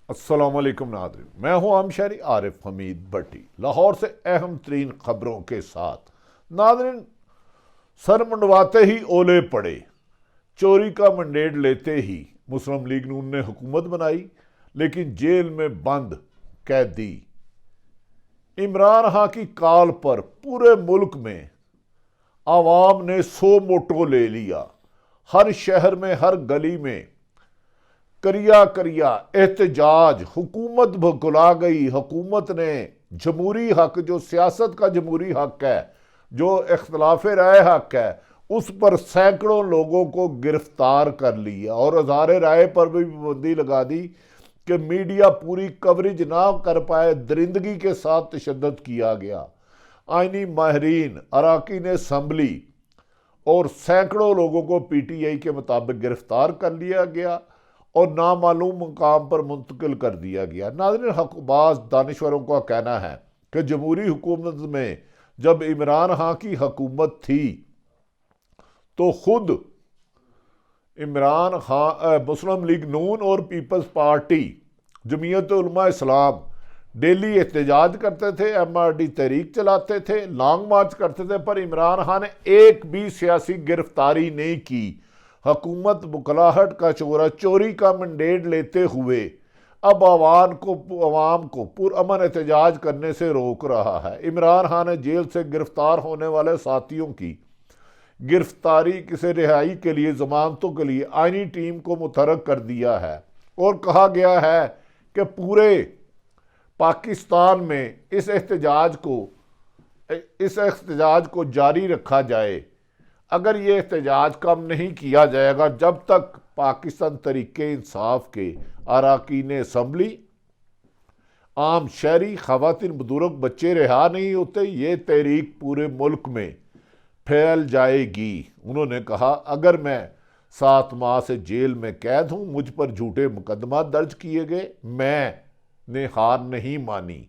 السلام علیکم ناظرین، میں ہوں عام شہری عارف حمید بھٹی، لاہور سے اہم ترین خبروں کے ساتھ۔ ناظرین، سر منڈواتے ہی اولے پڑے، چوری کا منڈیٹ لیتے ہی مسلم لیگ نون نے حکومت بنائی، لیکن جیل میں بند قیدی عمران خان کی کال پر پورے ملک میں عوام نے سو موٹو لے لیا۔ ہر شہر میں، ہر گلی میں کریا احتجاج، حکومت بھگلا گئی۔ حکومت نے جمہوری حق، جو سیاست کا جمہوری حق ہے، جو اختلاف رائے حق ہے، اس پر سینکڑوں لوگوں کو گرفتار کر لیا اور اظہار رائے پر بھی پابندی لگا دی کہ میڈیا پوری کوریج نہ کر پائے۔ درندگی کے ساتھ تشدد کیا گیا۔ آئینی ماہرین، اراکین اسمبلی اور سینکڑوں لوگوں کو پی ٹی آئی کے مطابق گرفتار کر لیا گیا اور نامعلوم مقام پر منتقل کر دیا گیا۔ ناظرین، بعض دانشوروں کا کہنا ہے کہ جمہوری حکومت میں جب عمران خان کی حکومت تھی تو خود عمران خان، مسلم لیگ نون اور پیپلز پارٹی، جمعیت علماء اسلام ڈیلی احتجاج کرتے تھے، ایم آر ڈی تحریک چلاتے تھے، لانگ مارچ کرتے تھے، پر عمران خان نے ایک بھی سیاسی گرفتاری نہیں کی۔ حکومت بکلاہٹ کا چوری کا منڈیٹ لیتے ہوئے اب عوام کو پرامن احتجاج کرنے سے روک رہا ہے۔ عمران خان نے جیل سے گرفتار ہونے والے ساتھیوں کی گرفتاری سے رہائی کے لیے، ضمانتوں کے لیے آئینی ٹیم کو متحرک کر دیا ہے اور کہا گیا ہے کہ پورے پاکستان میں اس احتجاج کو جاری رکھا جائے۔ اگر یہ احتجاج کم نہیں کیا جائے گا جب تک پاکستان تحریک انصاف کے اراکین اسمبلی، عام شہری، خواتین، بزرگ، بچے رہا نہیں ہوتے، یہ تحریک پورے ملک میں پھیل جائے گی۔ انہوں نے کہا، اگر میں 7 ماہ سے جیل میں قید ہوں، مجھ پر جھوٹے مقدمات درج کیے گئے، میں نے ہار نہیں مانی،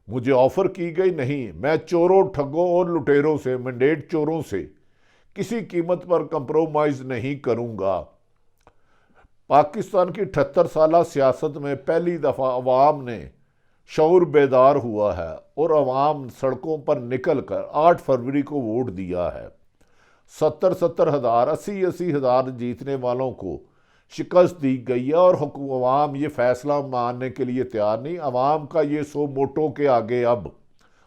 مجھے آفر کی گئی نہیں، میں چوروں، ٹھگوں اور لٹیروں سے، منڈیٹ چوروں سے کسی قیمت پر کمپرومائز نہیں کروں گا۔ پاکستان کی 78 سالہ سیاست میں پہلی دفعہ عوام نے شعور بیدار ہوا ہے اور عوام سڑکوں پر نکل کر 8 فروری کو ووٹ دیا ہے۔ 70 ہزار، 80 ہزار جیتنے والوں کو شکست دی گئی ہے اور عوام یہ فیصلہ ماننے کے لیے تیار نہیں۔ عوام کا یہ سو موٹو کے آگے اب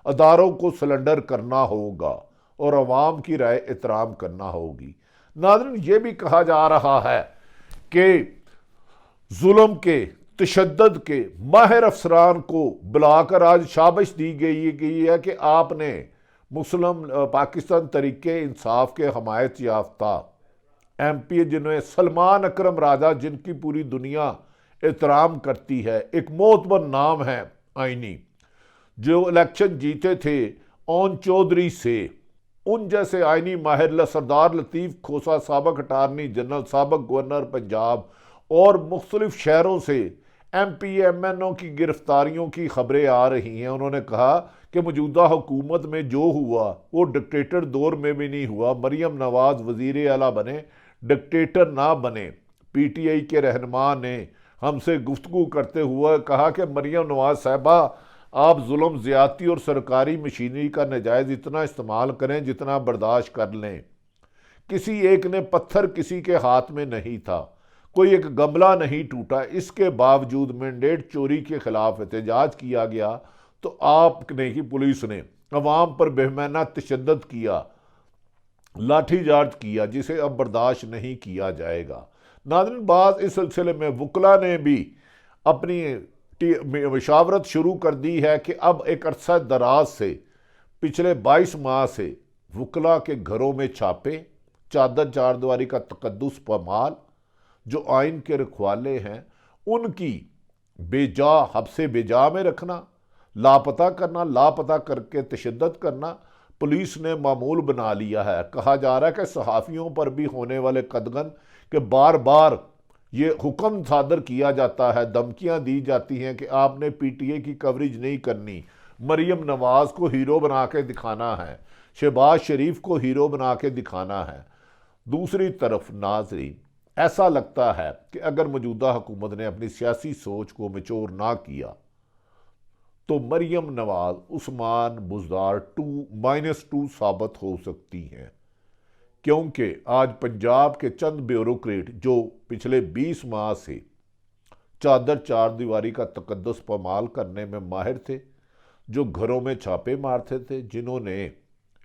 اداروں کو سلنڈر کرنا ہوگا اور عوام کی رائے احترام کرنا ہوگی۔ ناظرین، یہ بھی کہا جا رہا ہے کہ ظلم کے، تشدد کے ماہر افسران کو بلا کر آج شابش دی گئی ہے کہ آپ نے پاکستان تحریک انصاف کے حمایت یافتہ ایم پی، جنہیں سلمان اکرم راجہ، جن کی پوری دنیا احترام کرتی ہے، ایک معتبر نام ہے آئینی، جو الیکشن جیتے تھے اون چودھری سے، ان جیسے آئینی ماہر سردار لطیف کھوسہ، سابق اٹارنی جنرل، سابق گورنر پنجاب اور مختلف شہروں سے ایم پی، ایم این او کی گرفتاریوں کی خبریں آ رہی ہیں۔ انہوں نے کہا کہ موجودہ حکومت میں جو ہوا وہ ڈکٹیٹر دور میں بھی نہیں ہوا۔ مریم نواز وزیر اعلیٰ بنے، ڈکٹیٹر نہ بنے۔ پی ٹی آئی کے رہنما نے ہم سے گفتگو کرتے ہوئے کہا کہ مریم نواز صاحبہ، آپ ظلم، زیادتی اور سرکاری مشینری کا ناجائز اتنا استعمال کریں جتنا برداشت کر لیں۔ کسی ایک نے پتھر کسی کے ہاتھ میں نہیں تھا، کوئی ایک گملہ نہیں ٹوٹا، اس کے باوجود مینڈیٹ چوری کے خلاف احتجاج کیا گیا تو آپ نے ہی، پولیس نے عوام پر بہیمانہ تشدد کیا، لاٹھی چارج کیا، جسے اب برداشت نہیں کیا جائے گا۔ ناظرین، بعض اس سلسلے میں وکلاء نے بھی اپنی مشاورت شروع کر دی ہے کہ اب ایک عرصہ دراز سے، پچھلے 22 ماہ سے وکلاء کے گھروں میں چھاپے، چادر چار دیواری کا تقدس پامال، جو آئین کے رکھوالے ہیں، ان کی حبس بے جا میں رکھنا، لاپتہ کرنا، لاپتہ کر کے تشدد کرنا پولیس نے معمول بنا لیا ہے۔ کہا جا رہا ہے کہ صحافیوں پر بھی ہونے والے قدغن کہ بار بار یہ حکم صادر کیا جاتا ہے، دھمکیاں دی جاتی ہیں کہ آپ نے پی ٹی اے کی کوریج نہیں کرنی، مریم نواز کو ہیرو بنا کے دکھانا ہے، شہباز شریف کو ہیرو بنا کے دکھانا ہے۔ دوسری طرف ناظرین، ایسا لگتا ہے کہ اگر موجودہ حکومت نے اپنی سیاسی سوچ کو میچور نہ کیا تو مریم نواز عثمان بزدار -2 ثابت ہو سکتی ہیں، کیونکہ آج پنجاب کے چند بیوروکریٹ جو پچھلے 20 ماہ سے چادر چار دیواری کا تقدس پامال کرنے میں ماہر تھے، جو گھروں میں چھاپے مارتے تھے، جنہوں نے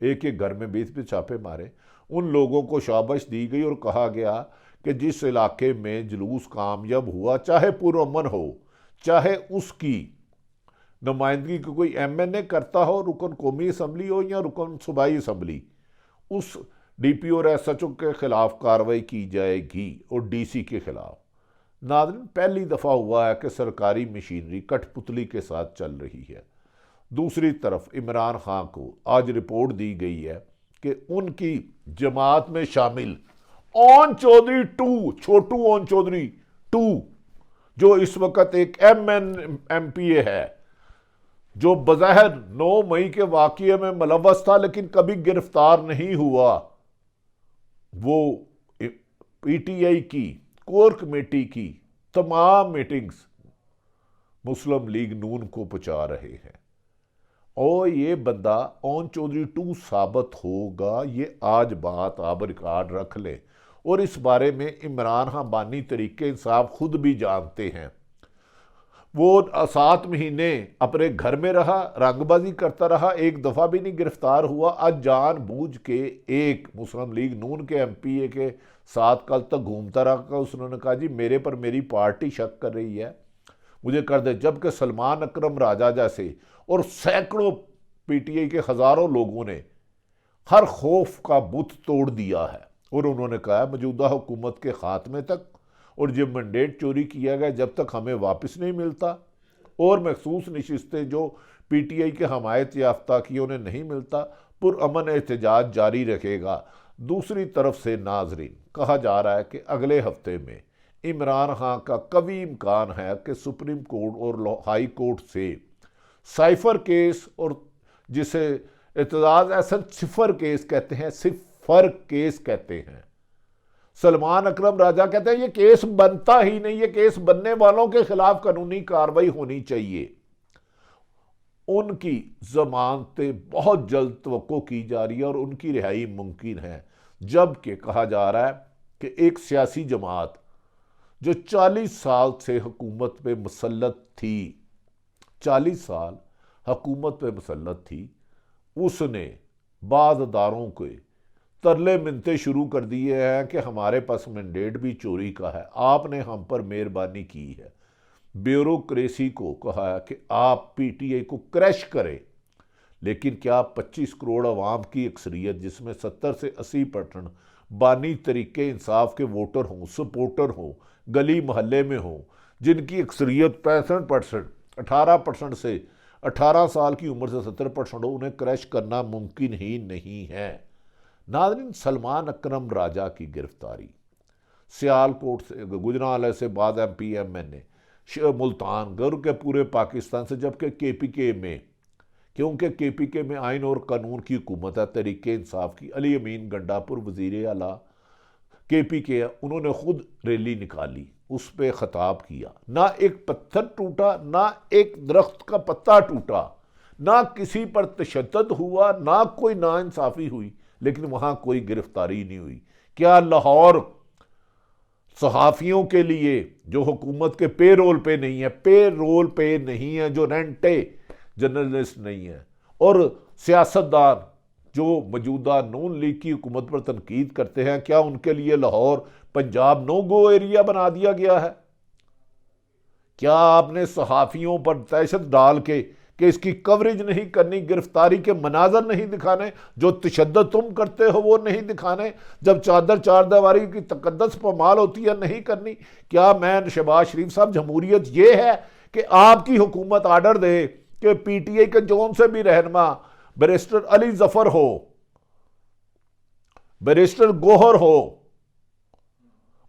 ایک گھر میں 20 چھاپے مارے، ان لوگوں کو شابش دی گئی اور کہا گیا کہ جس علاقے میں جلوس کامیاب ہوا، چاہے پرامن ہو، چاہے اس کی نمائندگی کو کوئی MNA کرتا ہو، رکن قومی اسمبلی ہو یا رکن صوبائی اسمبلی، اس DP اور SHO کے خلاف کارروائی کی جائے گی اور DC کے خلاف۔ ناظرین، پہلی دفعہ ہوا ہے کہ سرکاری مشینری کٹ پتلی کے ساتھ چل رہی ہے۔ دوسری طرف عمران خان کو آج رپورٹ دی گئی ہے کہ ان کی جماعت میں شامل اون چودھری 2، چھوٹو اون چودھری 2، جو اس وقت ایک MPA ہے، جو بظاہر 9 مئی کے واقعے میں ملوث تھا لیکن کبھی گرفتار نہیں ہوا، وہ PTI کی کور کمیٹی کی تمام میٹنگز مسلم لیگ نون کو پہنچا رہے ہیں، اور یہ بندہ اون چودھری 2 ثابت ہوگا۔ یہ آج بات آپ ریکارڈ رکھ لیں، اور اس بارے میں عمران خان بانی تحریک انصاف خود بھی جانتے ہیں۔ وہ 7 مہینے اپنے گھر میں رہا، رنگ بازی کرتا رہا، ایک دفعہ بھی نہیں گرفتار ہوا۔ آج جان بوجھ کے ایک مسلم لیگ نون کے MPA کے ساتھ کل تک گھومتا رہا، اس نے کہا جی میرے پر میری پارٹی شک کر رہی ہے، مجھے کر دے، جبکہ سلمان اکرم راجہ جیسے اور سینکڑوں PTI کے ہزاروں لوگوں نے ہر خوف کا بت توڑ دیا ہے، اور انہوں نے کہا موجودہ حکومت کے خاتمے تک اور جب مینڈیٹ چوری کیا گیا جب تک ہمیں واپس نہیں ملتا، اور مخصوص نشستیں جو PTI کے حمایت یافتہ کی انہیں نہیں ملتا، پرامن احتجاج جاری رکھے گا۔ دوسری طرف سے ناظرین، کہا جا رہا ہے کہ اگلے ہفتے میں عمران خان کا قوی امکان ہے کہ سپریم کورٹ اور ہائی کورٹ سے سائفر کیس، اور جسے اعتزاز احسن صفر کیس کہتے ہیں، صفر کیس کہتے ہیں، سلمان اکرم راجہ کہتے ہیں یہ کیس بنتا ہی نہیں، یہ کیس بننے والوں کے خلاف قانونی کارروائی ہونی چاہیے۔ ان کی ضمانتیں بہت جلد توقع کی جا رہی ہے اور ان کی رہائی ممکن ہے، جبکہ کہا جا رہا ہے کہ ایک سیاسی جماعت جو 40 سال سے حکومت پہ مسلط تھی، 40 سال حکومت پہ مسلط تھی، اس نے بعض اداروں کے ترلے منتے شروع کر دیے ہیں کہ ہمارے پاس مینڈیٹ بھی چوری کا ہے، آپ نے ہم پر مہربانی کی ہے۔ بیوروکریسی کو کہا ہے کہ آپ PTI کو کریش کریں، لیکن کیا 25 کروڑ عوام کی اکثریت، جس میں 70 سے 80% بانی تحریک انصاف کے ووٹر ہوں، سپورٹر ہوں، گلی محلے میں ہوں، جن کی اکثریت 65%، 18% سے 18 سال کی عمر سے 70% ہو، انہیں کریش کرنا ممکن ہی نہیں ہے۔ ناظرین، سلمان اکرم راجہ کی گرفتاری، سیالکوٹ سے، گجرانوالہ سے بعد MP MNA، ملتان، گر کے پورے پاکستان سے، جبکہ KPK میں، کیونکہ KPK میں آئین اور قانون کی حکومت ہے، تحریک انصاف کی، علی امین گنڈا پور وزیر اعلیٰ KPK، انہوں نے خود ریلی نکالی، اس پہ خطاب کیا، نہ ایک پتھر ٹوٹا، نہ ایک درخت کا پتا ٹوٹا، نہ کسی پر تشدد ہوا، نہ کوئی ناانصافی ہوئی، لیکن وہاں کوئی گرفتاری نہیں ہوئی۔ کیا لاہور صحافیوں کے لیے جو حکومت کے پے رول پہ نہیں ہیں، جو رینٹے جرنلسٹ نہیں ہیں، اور سیاستدان جو موجودہ نون لیگ کی حکومت پر تنقید کرتے ہیں، کیا ان کے لیے لاہور پنجاب نو گو ایریا بنا دیا گیا ہے؟ کیا آپ نے صحافیوں پر دہشت ڈال کے کہ اس کی کوریج نہیں کرنی، گرفتاری کے مناظر نہیں دکھانے، جو تشدد تم کرتے ہو وہ نہیں دکھانے، جب چادر چار دیواری کی تقدس پامال ہوتی ہے نہیں کرنی؟ کیا میں شہباز شریف صاحب، جمہوریت یہ ہے کہ آپ کی حکومت آرڈر دے کہ PTI کے جون سے بھی رہنما بیرسٹر علی ظفر ہو، بیرسٹر گوہر ہو،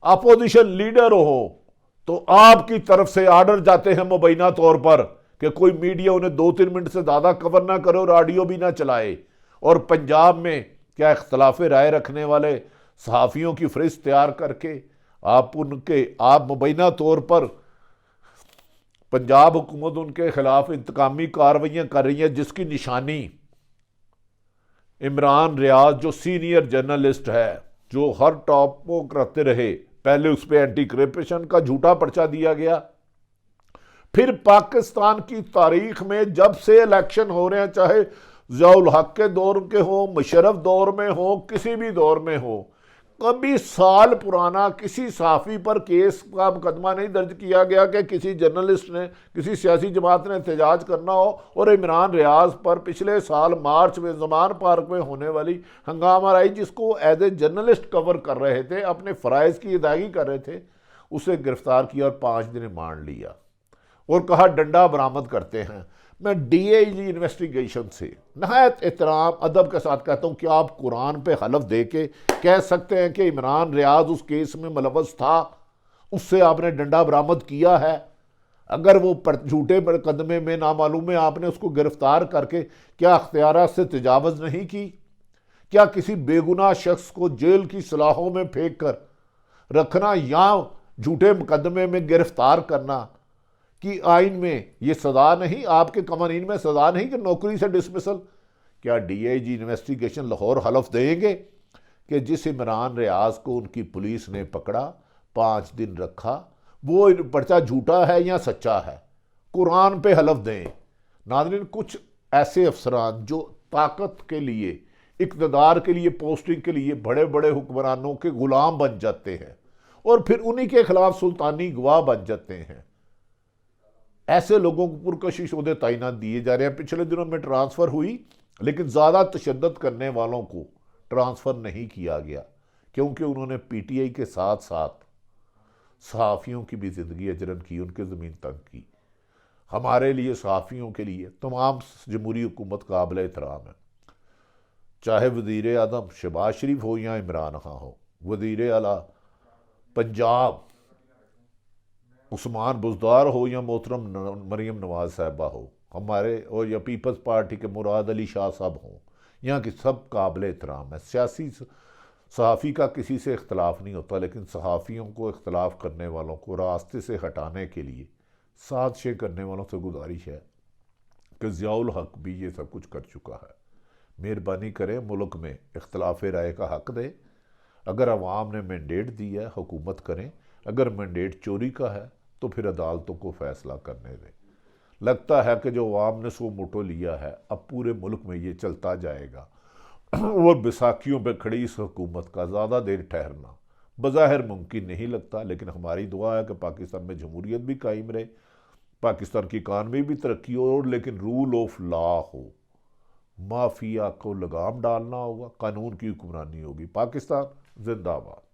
اپوزیشن لیڈر ہو، تو آپ کی طرف سے آرڈر جاتے ہیں مبینہ طور پر کہ کوئی میڈیا انہیں 2-3 منٹ سے زیادہ کور نہ کرے اور آڈیو بھی نہ چلائے، اور پنجاب میں کیا اختلاف رائے رکھنے والے صحافیوں کی فہرست تیار کر کے آپ مبینہ طور پر پنجاب حکومت ان کے خلاف انتقامی کارروائیاں کر رہی ہیں، جس کی نشانی عمران ریاض جو سینئر جرنلسٹ ہے، جو ہر ٹاپ کو کرتے رہے، پہلے اس پہ اینٹی کرپشن کا جھوٹا پرچہ دیا گیا، پھر پاکستان کی تاریخ میں جب سے الیکشن ہو رہے ہیں، چاہے ضیاء الحق کے دور کے ہوں، مشرف دور میں ہو، کسی بھی دور میں ہو، کبھی سال پرانا کسی صحافی پر کیس کا مقدمہ نہیں درج کیا گیا کہ کسی جرنلسٹ نے، کسی سیاسی جماعت نے احتجاج کرنا ہو، اور عمران ریاض پر پچھلے سال مارچ میں زمان پارک میں ہونے والی ہنگامہ آرائی، جس کو ایز اے جرنلسٹ کور کر رہے تھے، اپنے فرائض کی ادائیگی کر رہے تھے، اسے گرفتار کیا اور 5 دن مان لیا اور کہا ڈنڈا برآمد کرتے ہیں۔ میں ڈی اے جی انویسٹیگیشن سے نہایت احترام ادب کے ساتھ کہتا ہوں کہ آپ قرآن پہ حلف دے کے کہہ سکتے ہیں کہ عمران ریاض اس کیس میں ملوث تھا، اس سے آپ نے ڈنڈا برآمد کیا ہے؟ اگر وہ جھوٹے مقدمے میں نامعلوم ہے، آپ نے اس کو گرفتار کر کے کیا اختیارات سے تجاوز نہیں کی؟ کیا کسی بے گناہ شخص کو جیل کی سلاخوں میں پھینک کر رکھنا یا جھوٹے مقدمے میں گرفتار کرنا کہ آئین میں یہ سزا نہیں، آپ کے قوانین میں سزا نہیں کہ نوکری سے ڈسمسل؟ کیا D I G investigation Lahore حلف دیں گے کہ جس عمران ریاض کو ان کی پولیس نے پکڑا، 5 دن رکھا، وہ پرچہ جھوٹا ہے یا سچا ہے؟ قرآن پہ حلف دیں۔ ناظرین، کچھ ایسے افسران جو طاقت کے لیے، اقتدار کے لیے، پوسٹنگ کے لیے بڑے بڑے حکمرانوں کے غلام بن جاتے ہیں اور پھر انہی کے خلاف سلطانی گواہ بن جاتے ہیں، ایسے لوگوں کو پرکشش عہدے تعینات دیے جا رہے ہیں۔ پچھلے دنوں میں ٹرانسفر ہوئی، لیکن زیادہ تشدد کرنے والوں کو ٹرانسفر نہیں کیا گیا، کیونکہ انہوں نے پی ٹی آئی کے ساتھ ساتھ صحافیوں کی بھی زندگی اجرن کی، ان کے زمین تنگ کی۔ ہمارے لیے، صحافیوں کے لیے، تمام جمہوری حکومت قابل احترام ہے، چاہے وزیر اعظم شہباز شریف ہو یا عمران خان ہو، وزیر اعلیٰ پنجاب عثمان بزدار ہو یا محترم مریم نواز صاحبہ ہو، ہمارے، اور یا پیپلز پارٹی کے مراد علی شاہ صاحب ہوں، یہاں کی سب قابل احترام ہے۔ سیاسی صحافی کا کسی سے اختلاف نہیں ہوتا، لیکن صحافیوں کو، اختلاف کرنے والوں کو راستے سے ہٹانے کے لیے سازشیں کرنے والوں سے گزارش ہے کہ ضیاء الحق بھی یہ سب کچھ کر چکا ہے۔ مہربانی کریں، ملک میں اختلاف رائے کا حق دیں۔ اگر عوام نے مینڈیٹ دی ہے، حکومت کریں۔ اگر مینڈیٹ چوری کا ہے تو پھر عدالتوں کو فیصلہ کرنے دیں۔ لگتا ہے کہ جو عوام نے سو موٹو لیا ہے، اب پورے ملک میں یہ چلتا جائے گا، اور بیساکھیوں پہ کھڑی اس حکومت کا زیادہ دیر ٹھہرنا بظاہر ممکن نہیں لگتا، لیکن ہماری دعا ہے کہ پاکستان میں جمہوریت بھی قائم رہے، پاکستان کی اکانومی بھی ترقی ہو، اور لیکن رول آف لا ہو، مافیا کو لگام ڈالنا ہوگا، قانون کی حکمرانی ہوگی۔ پاکستان زندہ باد۔